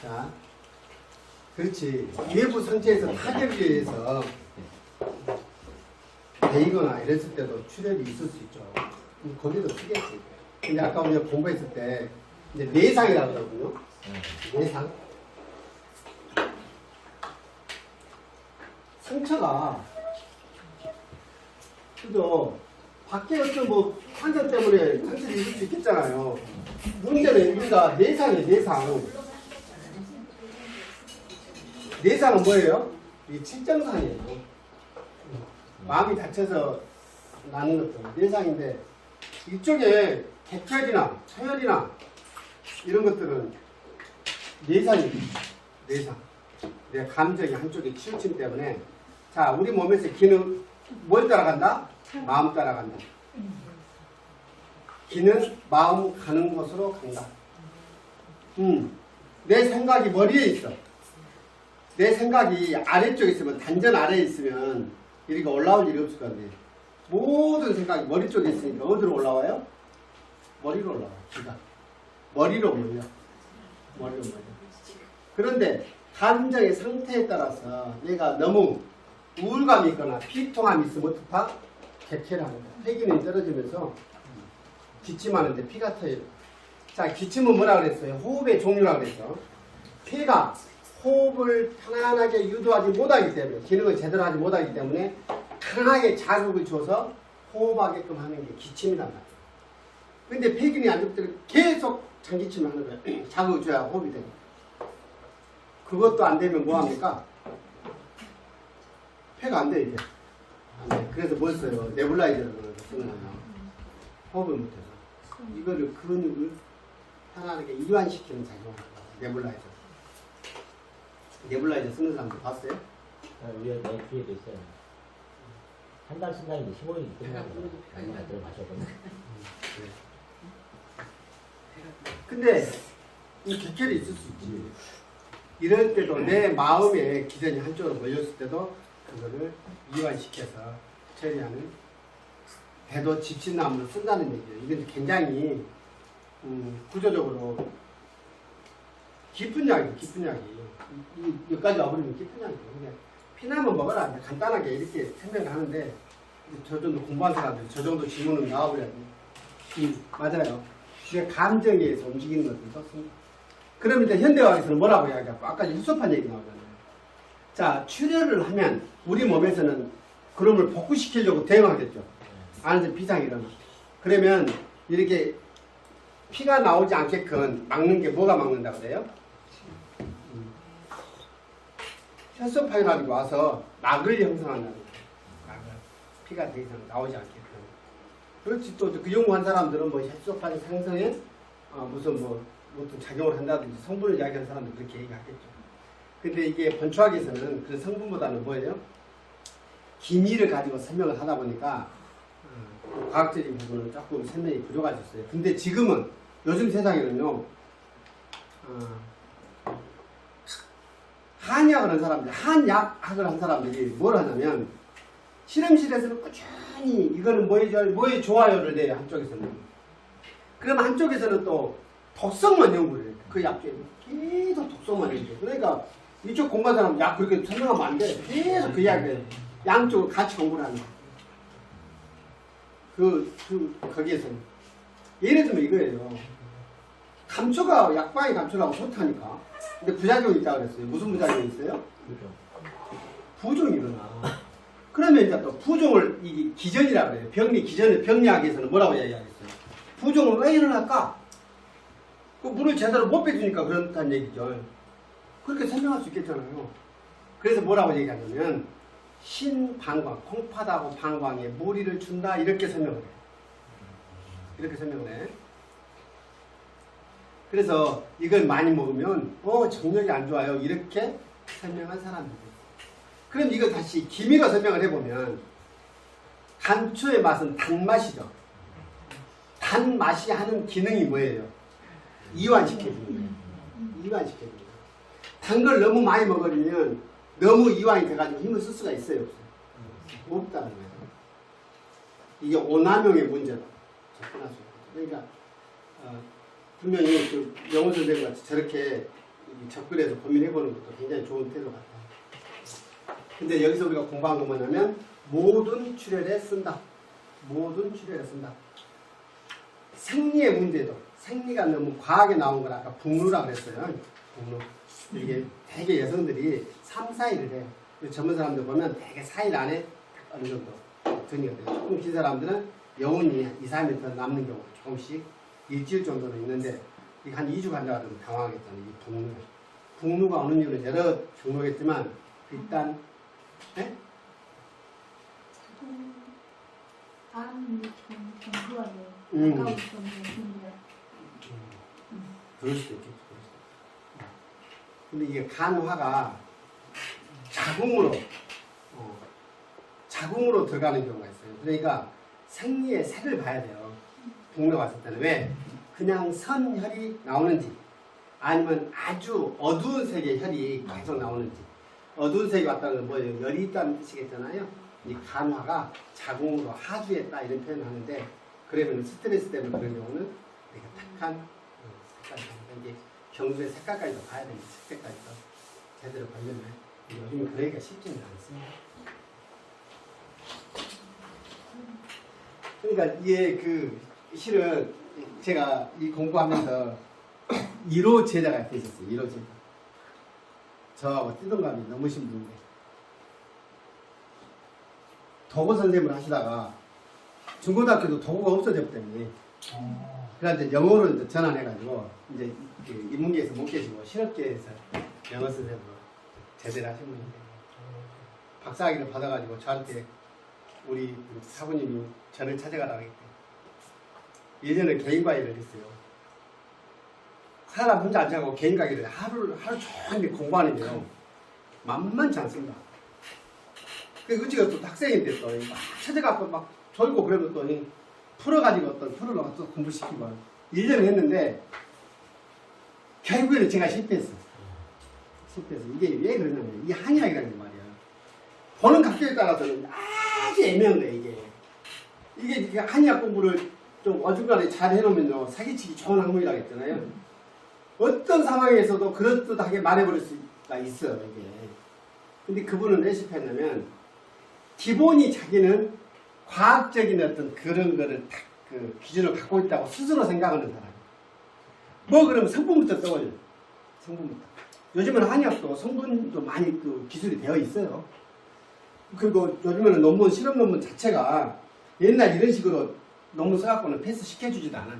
자, 그렇지. 외부 상체에서 타격에 의해서 베이거나 이랬을 때도 출혈이 있을 수 있죠. 거기도 크겠지. 근데 아까 우리가 공부했을 때 이제 내상이라고 하거든요. 내상. 상처가 그죠? 밖에 어떤 뭐 환자 때문에 상처를 입을 수 있겠잖아요. 문제는 우리가 내상이에요. 내상. 내상은 뭐예요? 이게 칠정상이에요. 마음이 다쳐서 나는 것들 내상인데 이쪽에 객혈이나 처혈이나 이런 것들은 내상입니다. 내상. 내 감정이 한쪽에 치우침 때문에 자 우리 몸에서 기는 뭘 따라간다? 마음 따라간다. 기는 마음 가는 곳으로 간다. 내 생각이 머리에 있어. 내 생각이 아래쪽에 있으면 단전 아래에 있으면 이렇게 올라올 일이 없을 건데 모든 생각이 머리 쪽에 있으니까 어디로 올라와요? 머리로 올라와요. 기가 머리로 몰려. 머리로 몰려. 그런데 감정의 상태에 따라서 얘가 너무 우울감이 있거나 피통함이 있으면 어떡하? 객회를 합니다. 폐기능이 떨어지면서 기침하는데 피가 터요. 자, 기침은 뭐라 그랬어요? 호흡의 종류라고 그랬죠. 폐가 호흡을 편안하게 유도하지 못하기 때문에 기능을 제대로 하지 못하기 때문에 편하게 자극을 줘서 호흡하게끔 하는 게 기침이란 말이에요. 근데 폐기능이 안 좋을 때는 계속 장기침을 하는 거예요. 자극을 줘야 호흡이 되고. 그것도 안 되면 뭐합니까? 폐가 안 돼, 이게. 안 돼. 그래서 뭘 써요? 네블라이저를 쓰는 거예요. 호흡을 못해서. 이거를 근육을 편안하게 이완시키는 작용을 하는 거예요. 네블라이저. 네블라이저 쓰는 사람들 봤어요? 우리가 내 뒤에도 있어요. 한 달 쓴다는데 15일이 끝나고 아니나 들어 마셔보면. 근데 이 객혈이 있을 수 있지. 이럴 때도 내 마음에 기전이 한쪽으로 몰렸을 때도 그거를 이완시켜서 처리하는 배도 집신나무를 쓴다는 얘기예요. 이건 굉장히 구조적으로 깊은 약이에요. 깊은 약이. 여기까지 와버리면 깊은 약이에요. 그냥 피나면 먹어라. 간단하게 이렇게 설명을 하는데 저 정도 공부한 사람들 저 정도 질문은 나와버려야 돼요. 맞아요. 내 감정에 의해서 움직이는 것들이 좋습니다. 그럼 일단 현대과학에서는 뭐라고 이야기하고 아까 흡수판 얘기 나오잖아요. 자, 출혈을 하면 우리 몸에서는 그놈을 복구시키려고 대응하겠죠. 안에서 비상이 일어나. 그러면 이렇게 피가 나오지 않게끔 막는 게 뭐가 막는다고 그래요? 혈소판이라는 게 와서 막을 형성한다는 거예요. 막을. 피가 더 이상 나오지 않게끔. 그렇지 또 그 연구한 사람들은 뭐 혈소판 생성에 무슨 뭐 어떤 작용을 한다든지 성분을 이야기하는 사람들 그렇게 얘기하겠죠. 근데 이게 번추학에서는 그 성분보다는 뭐예요? 기미를 가지고 설명을 하다 보니까 과학적인 부분은 조금 설명이 부족하셨어요. 근데 지금은 요즘 세상에는요 한의학을 한 사람들, 한약학을 한 사람들이 뭘 하냐면 실험실에서는 꾸준히 이거는 뭐에 좋아요를 내요. 한쪽에서는. 그럼 한쪽에서는 또 독성만 연구를 해요. 그 약주에 계속 독성만 연구해요. 그러니까 이쪽 공부한 사람 약 그렇게 설명하면 안 돼. 계속 그 이야기를 양쪽을 같이 공부를 하는 거예요. 거기에서는. 예를 들면 이거예요. 감초가, 약방의 감초라고 좋다니까. 근데 부작용이 있다고 그랬어요. 무슨 부작용이 있어요? 부종이 일어나. 그러면 이제 또 부종을, 이게 기전이라고 그래요. 병리학에서는 뭐라고 이야기하겠어요? 부종은 왜 일어날까? 그 물을 제대로 못 빼주니까 그렇다는 얘기죠. 그렇게 설명할 수 있겠잖아요. 그래서 뭐라고 얘기하냐면, 신방광, 콩팥하고 방광에 무리를 준다, 이렇게 설명을 해요. 이렇게 설명을 해. 그래서 이걸 많이 먹으면 정력이 안 좋아요. 이렇게 설명한 사람들이. 그럼 이거 다시 기미로 설명을 해보면 감초의 맛은 단맛이죠. 단맛이 하는 기능이 뭐예요? 이완시켜주는 거예요. 이완시켜주는 거예요. 단 걸 너무 많이 먹으면 너무 이완이 돼가지고 힘을 쓸 수가 있어요? 없어요? 없다는 거예요. 이게 오남용의 문제다. 그러니까 분명히 그 영어 선생님 같이 저렇게 접근해서 고민해보는 것도 굉장히 좋은 태도 같아요. 근데 여기서 우리가 공부한 건 뭐냐면 모든 출혈에 쓴다. 모든 출혈에 쓴다. 생리의 문제도 생리가 너무 과하게 나온 걸 아까 북루라고 그랬어요. 북루. 이게 되게 여성들이 3, 4일을 해요. 젊은 사람들 보면 되게 4일 안에 어느 정도 정리가 돼요. 조금 긴 사람들은 여운이 2, 3일 더 남는 경우가 조금씩 일주일 정도는 있는데 이게 한 2주 간다고 하면 당황하겠잖아요. 이 북루. 북루가 오는 이유는 여러 종류겠지만 일단 네? 그럴 수도 있겠죠. 근데 이게 간화가 자궁으로 들어가는 경우가 있어요. 그러니까 생리의 색을 봐야 돼요. 북루가 왔을 때는. 왜? 그냥 선혈이 나오는지 아니면 아주 어두운 색의 혈이 계속 나오는지. 어두운 색이 왔다는 건 뭐예요? 열이 있다는 뜻이겠잖아요. 이 간화가 자궁으로 하주했다 이런 표현을 하는데 그러면 스트레스 때문에 그런 경우는 이렇게 탁한 색깔이 나옵니다. 이게 경주의 색깔까지도 봐야 됩니다. 색깔까지도 제대로 보려면 요즘 그러기가 쉽지는 않습니다. 그러니까 이게 그 실은 제가 이 공부하면서 1호 제자가 되셨어요. 1호 제자. 저하고 띠동갑이 넘으신 분인데 도구 선생님을 하시다가 중고등학교도 도구가 없어졌더니 그래서 이제 영어로 이제 전환해가지고 이제 그 인문계에서 못 계시고 실업계에서 영어 선생님으로 제대를 하신 분인데 박사학위를 받아가지고 저한테 우리 사부님이 저를 찾아가라고 했대. 예전에 개인 과외를 했어요. 사람 혼자 앉아가고 개인 강의를 하루 종일 공부하는데요. 만만치 않습니다. 그 어찌가 또 학생인데 또 막 찾아가고 막 졸고 그러더니 풀어가지고 어떤 풀을 또 공부시키고 1년을 했는데 결국에는 제가 실패했어요. 이게 왜 그러냐면 이 한의학이라는 게 말이야. 보는 각도에 따라서는 아주 애매한 거예요. 이게 한의학 공부를 좀 어중간하게 잘 해놓으면요 사기치기 좋은 학문이라고 했잖아요. 어떤 상황에서도 그럴듯하게 말해버릴 수가 있어요. 이게. 근데 그분은 왜 실패했냐면 기본이 자기는 과학적인 어떤 그런 거를 딱 그 기준을 갖고 있다고 스스로 생각하는 사람. 뭐 그러면 성분부터 떠올려. 성분부터. 요즘은 한의학도 성분도 많이 그 기술이 되어 있어요. 그리고 요즘에는 실험 논문 자체가 옛날 이런 식으로 논문 써갖고는 패스 시켜주지도 않아.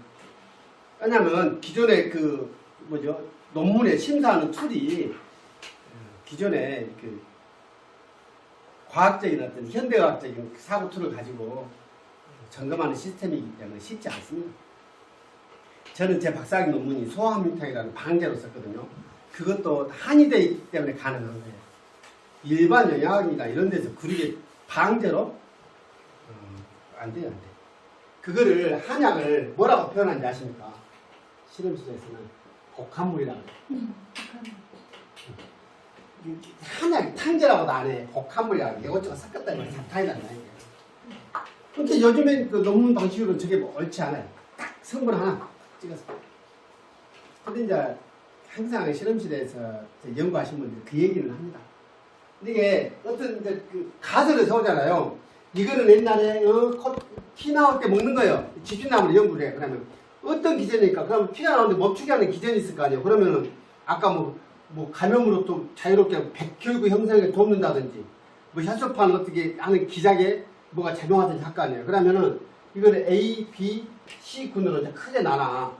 왜냐면 기존의 그 논문에 심사하는 툴이 기존에 그 과학적인 어떤 현대과학적인 사고 툴을 가지고 점검하는 시스템이기 때문에 쉽지 않습니다. 저는 제 박사학위 논문이 소화암유탕이라는 방제로 썼거든요. 그것도 한의대 있기 때문에 가능한 거예요. 일반 영양학이나 이런 데서 그렇게 방제로 안 돼요, 안 돼. 그거를 한약을 뭐라고 표현하는지 아십니까? 실험실에서는 복합물이라고 해요. 한약이 탕제라고도 안 해. 복합물이라고 해. 이것저것 섞었다는 걸 잡타이잖아요. 근데 요즘엔 그 논문 방식으로는 저게 뭐 옳지 않아요. 딱 성분 하나 찍어서. 근데 이제 항상 실험실에서 연구하신 분들이 그 얘기를 합니다. 근데 이게 어떤 이제 그 가설을 세우잖아요. 이거는 옛날에 피 나올 때 먹는 거예요. 집주나무를 연구를 해. 그러면 어떤 기전이니까 그럼 피가 나오는데 멈추게 하는 기전이 있을 거 아니에요. 그러면은 아까 뭐 감염으로 또 자유롭게 백혈구 형성에 돕는다든지 뭐 혈소판 어떻게 하는 기작에 뭐가 작용하든지 할 거 아니에요. 그러면은 이거는 A, B, C 군으로 이제 크게 나눠.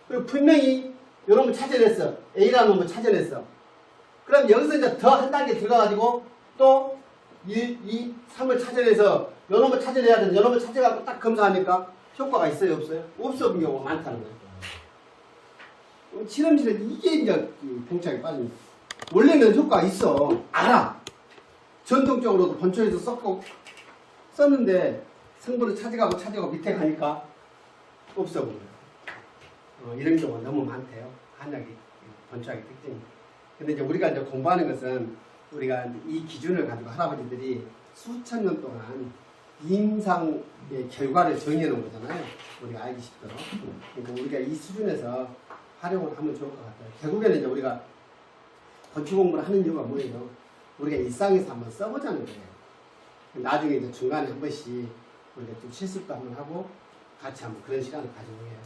그리고 분명히 이런 거 찾아냈어. A라는 놈을 찾아냈어. 그럼 여기서 이제 더 한 단계 들어가가지고 또 1, 2, 3을 찾아내서 이런 거 찾아내야 되는데 이런 거 찾아가지고 딱 검사하니까 효과가 있어요, 없어요? 없어진 경우가 많다는 거예요. 실험실에 이게 이제 봉착이 빠집니다. 원래는 효과가 있어. 알아. 전통적으로도 본초에서 썼는데 성분을 찾아가고 밑에 가니까 없어 보여요. 이런 경우가 너무 많대요. 한약이 본초학의 특징이. 근데 이제 우리가 이제 공부하는 것은 우리가 이 기준을 가지고 할아버지들이 수천 년 동안 임상의 결과를 정의해 놓은 거잖아요. 우리가 알기 쉽도록. 그러니까 우리가 이 수준에서 활용을 하면 좋을 것 같아요. 결국에는 이제 우리가 건축 공부를 하는 이유가 뭐예요? 우리가 일상에서 한번 써보자는 거예요. 나중에 이제 중간에 한 번씩 우리가 좀 실습도 한번 하고 같이 한번 그런 시간을 가지고 해요.